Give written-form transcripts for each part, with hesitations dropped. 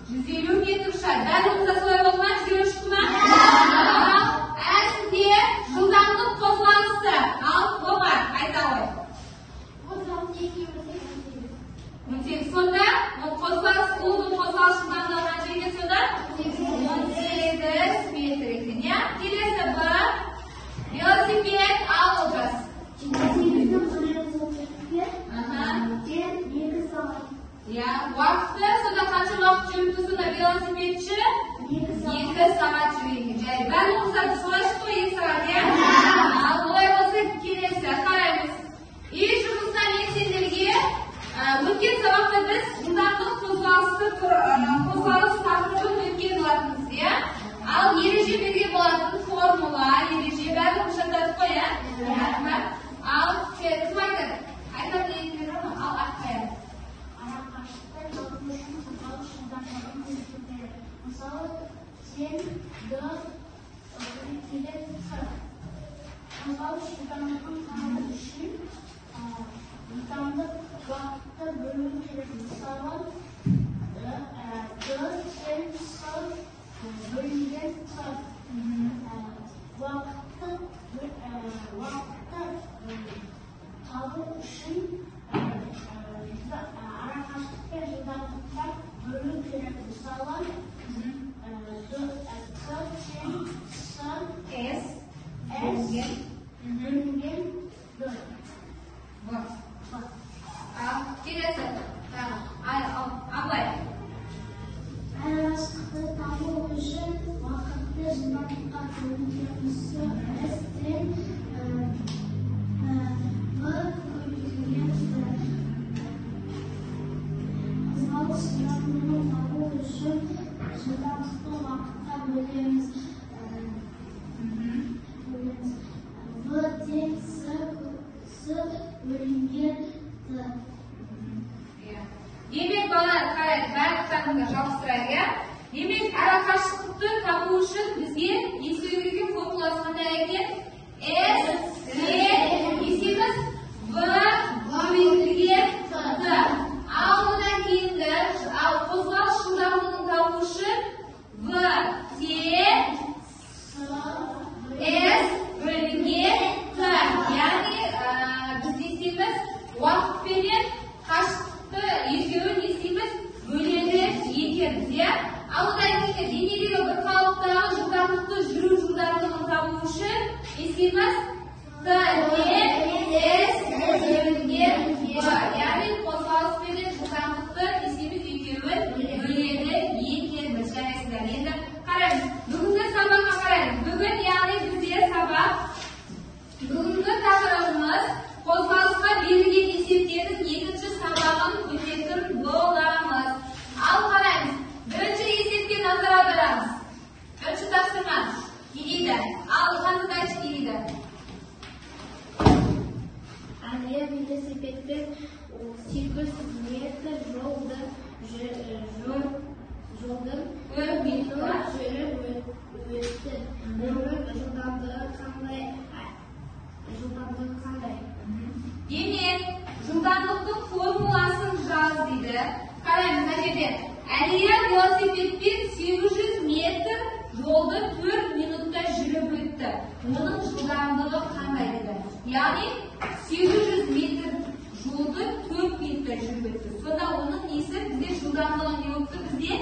150 metr uçadi. Dal o'rta soya bo'lgan 150 chiqdimi? Sizga жылдамдық қозғалысы ал болған айта ғой. 18. Сонда қозғалыс клубын қозғалыс жылдамдығы қанша екен сонда? 18 метр екен. Я келесі бір велосипед ал олжас. Ya, vaqti sonda qancha vaqt yuribdi sonda velosipedchi? 2 soat yuradi. Jay, ben o'qisam so'rashdi 2 soat ya. Bo'lay bo'lsa kelasi qaraymiz. Ish ruxsat etsinlarga o'tgan sababda biz жылдамдық qo'zg'alish taqriban o'tgan bo'latmiz ya. Al ereje bergan bo'ladi formula, ereje bari o'shatib qo'ya. Rahmat. Al kim aytadi? Aytadiganlarni al aytmaydi. Мысалы, сен, дұрыс, келет, сыр. Мысалы, жылдамдығын қамы үшін, жылдамдық уақытты бөлу керек. Мысалы, дұрыс, сен, сыр, бөлінген сыр. Уақытты табу үшін, арақашықтықпен жылдамдықтар бөлу керек. Мысалы, bölüngen dört. Kelesi. Ablay. Aralashıqni tabu uchun vaqtni жылдамдыққа bölünmesi S-ten bölüngen qozg'alish жылдамдығын табу uchun жылдамдықты vaqtqa bölemiz. V-ten bölüngen D. Demek bana qaraydi, bari kitabimda жалғастырайық ya. Demek araqashliqni tabu uchun bizga eskirgi formulasi qanday ekan? S esimiz V bölüngen D. Bundan keyingi qo'zg'alish жылдамдығын tabu uchun V ten S bölüngen T. Yani biz esimiz vaqt bilan qashliqni ezgulik esimiz böledi ekemiz ya. Bundan keyin denedagi bir qolipdagi жылдамдықты жүру жылдамдығын табу uchun esimiz T S bölüngen V. Yani qo'zg'alish bilan жылдамдықты esimiz ekemi böledi ekemiz. Jarayapsizlar. Endi qaraymiz. Bugungi sabaqqa qaraymiz. Bugun ya'ni bizga sabaq bugungi taqdirimiz qo'zg'alishga berilgan eseplarning ikkinchi sabog'ini o'tayotgan bo'lamiz. Al qaraymiz. Birinchi esepga nazar audaramiz. Birinchi taqdirimiz keladi. Al qanday keladi? Aliya velosipedda 8 metr yo'lda yo'ldan 1 minut yurib o'tdi. Жылдамдығы қандай? Demek, жылдамдықтың формуласын жаз дейді. Қараймыз, мына жерде. Әлия велосипедпен 800 метр жолды 4 минутта жүріп өтті. Оның жылдамдығы қандай дейді? Яғни 800 метр жолды 4 минутта жүріп өтті. Сонда оның несі бізде жылдамдығы не болыпты? Бізде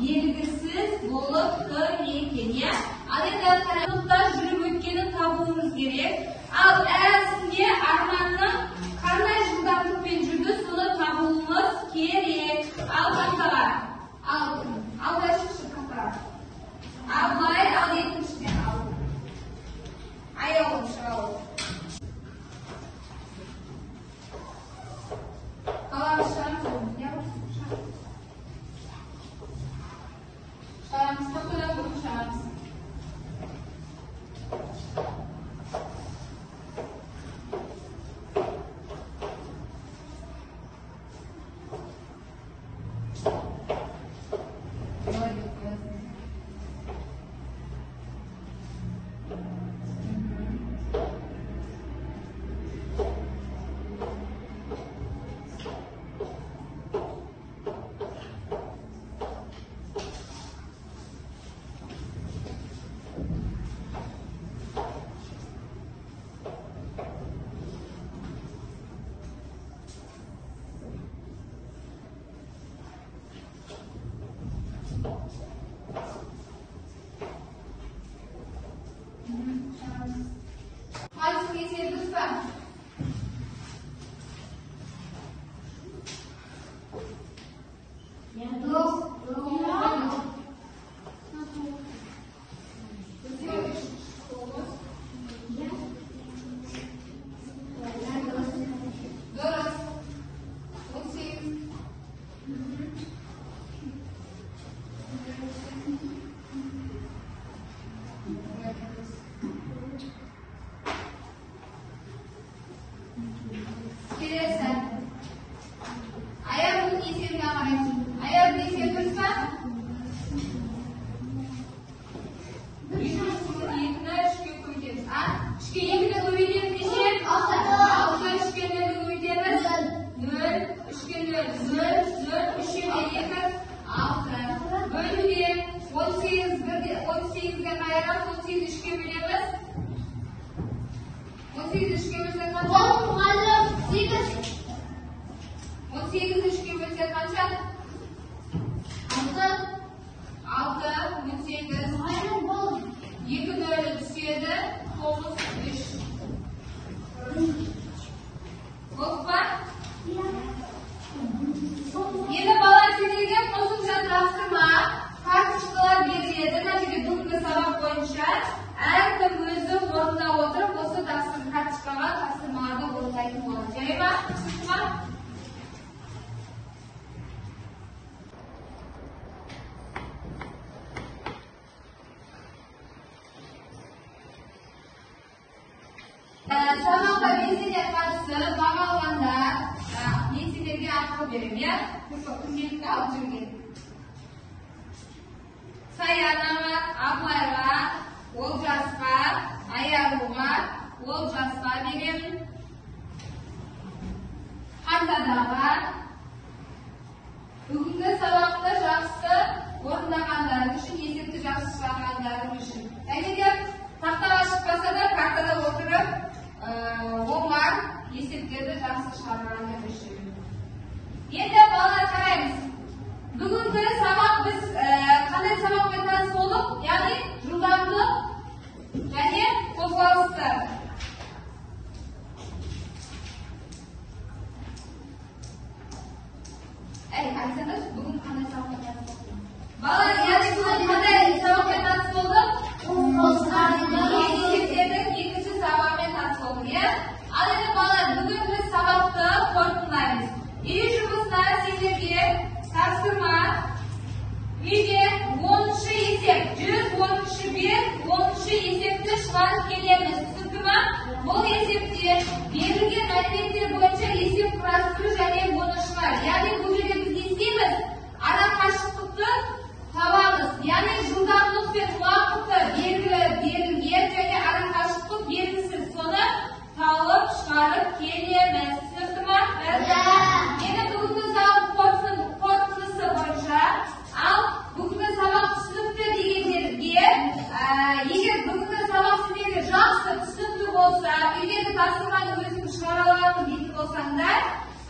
белгісіз болып тұр екен, я? Ал енді қараймызда жүріп өткенін табуымыз керек. Ал әсінде Арманның қандай жылдамдықпен жүрді, соны табуымыз керек. Ал қантаға. Ал шықшы қантаға. Абылай, ал екіншіден ал. Аяғын шығау. Қаламыз шығамыз. Шығарамыз, қақыдан бұрын шығарамыз. Savaşın eseri dұрыс па? Дұрыс. 18. Келесі. Аяғының есебіне қарайсың. Аяғының есебі дұрыс па? Екіні үшке көбейтеміз. Үшке екіні көбейтеміз неше? 6. Үшке нөлді көбейтеміз? 0. Үшке 0. 0. 0. Үшке 2. 6. Бөлуге 18-ге қайырамыз. 18 үшке бөлеміз. 18 үшке бөлсек қанша? 18 үшке бөлсек қанша? 6. 18. 2 нөлі түседі. 93. Болды па? Енді бала сендерге қосымша тапсырма карточкалар беріледі. Мына жерде бүгінгі сабақ бойынша әркім өзі орнына отырып осы карточкаға тапсырмаларды орындайтын болады. Жарай ма? Түсінді ма? Сабаққа белсене қатысып баға алғандар мен сендерге ақыл беремін, иә? Күнделікті алып жүрген. Саянаға, Абылайға, Олжасқа, Аягулға, Олжасқа беремін. Ханзадаға. Бүгінгі сабақты жақсы орындағандар үшін, есепті жақсы шығарғандар үшін. Және де тақтаға шықпаса да картада отырып оңар есептерді жақсы шығарғандар үшін. Енді балалар қараймыз. Бүгінгі сабақ біз қандай сабақпен таныс болдық? Яғни жылдамдық және қозғалыстар. Айтсаңыз, бүгін қандай сабақпен таныс болдық? Балалар, яғни бүгін қандай сабақпен таныс болдық? Есептердің екінші сабағымен таныс болдық, иә? Ал енді балалар, бүгін біз сабақты қорытындылаймыз. Үй жұмысына сендерге тапсырма. Үйде 10-шы есеп, 110-шы бет, 10-шы есепті шығарып келеміз. Түсінді ма? Бұл есепте берілген мәліметтер бойынша есеп құрастыру және оны шығар. Яғни бұл жерде біз не істейміз? Ара қашықтықты табамыз. Яғни жылдамдық пен уақыты берілген және ара қашықтық белгісіз. Соны тауып шығарып келеміз. Түсінді ма? Енді бүгінгі сабақ қорытындысы бойынша, ал бүгінгі сабақ түсінікті дегендерге, егер бүгінгі сабақ сіздерге жақсы түсінікті болса, үйдегі тапсырманы өзім шығара аламын дейтін болсаңдар,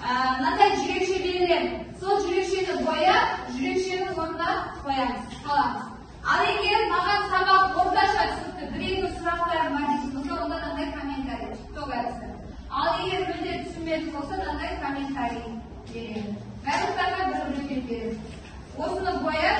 мынандай жүрекше беріледі. Сол жүрекшені бояп, жүрекшенің орнына қоямыз, қаламыз. Ал егер маған сабақ орташа түсінікті, бір-екі сұрақтарым бар дейтін болса, онда мынандай комментарий тоғайсыз. Ал егер мүлде түсінбедім болса, мынандай комментарий беремін. Барлықтарға бір-бір беремін. Осыны бояп,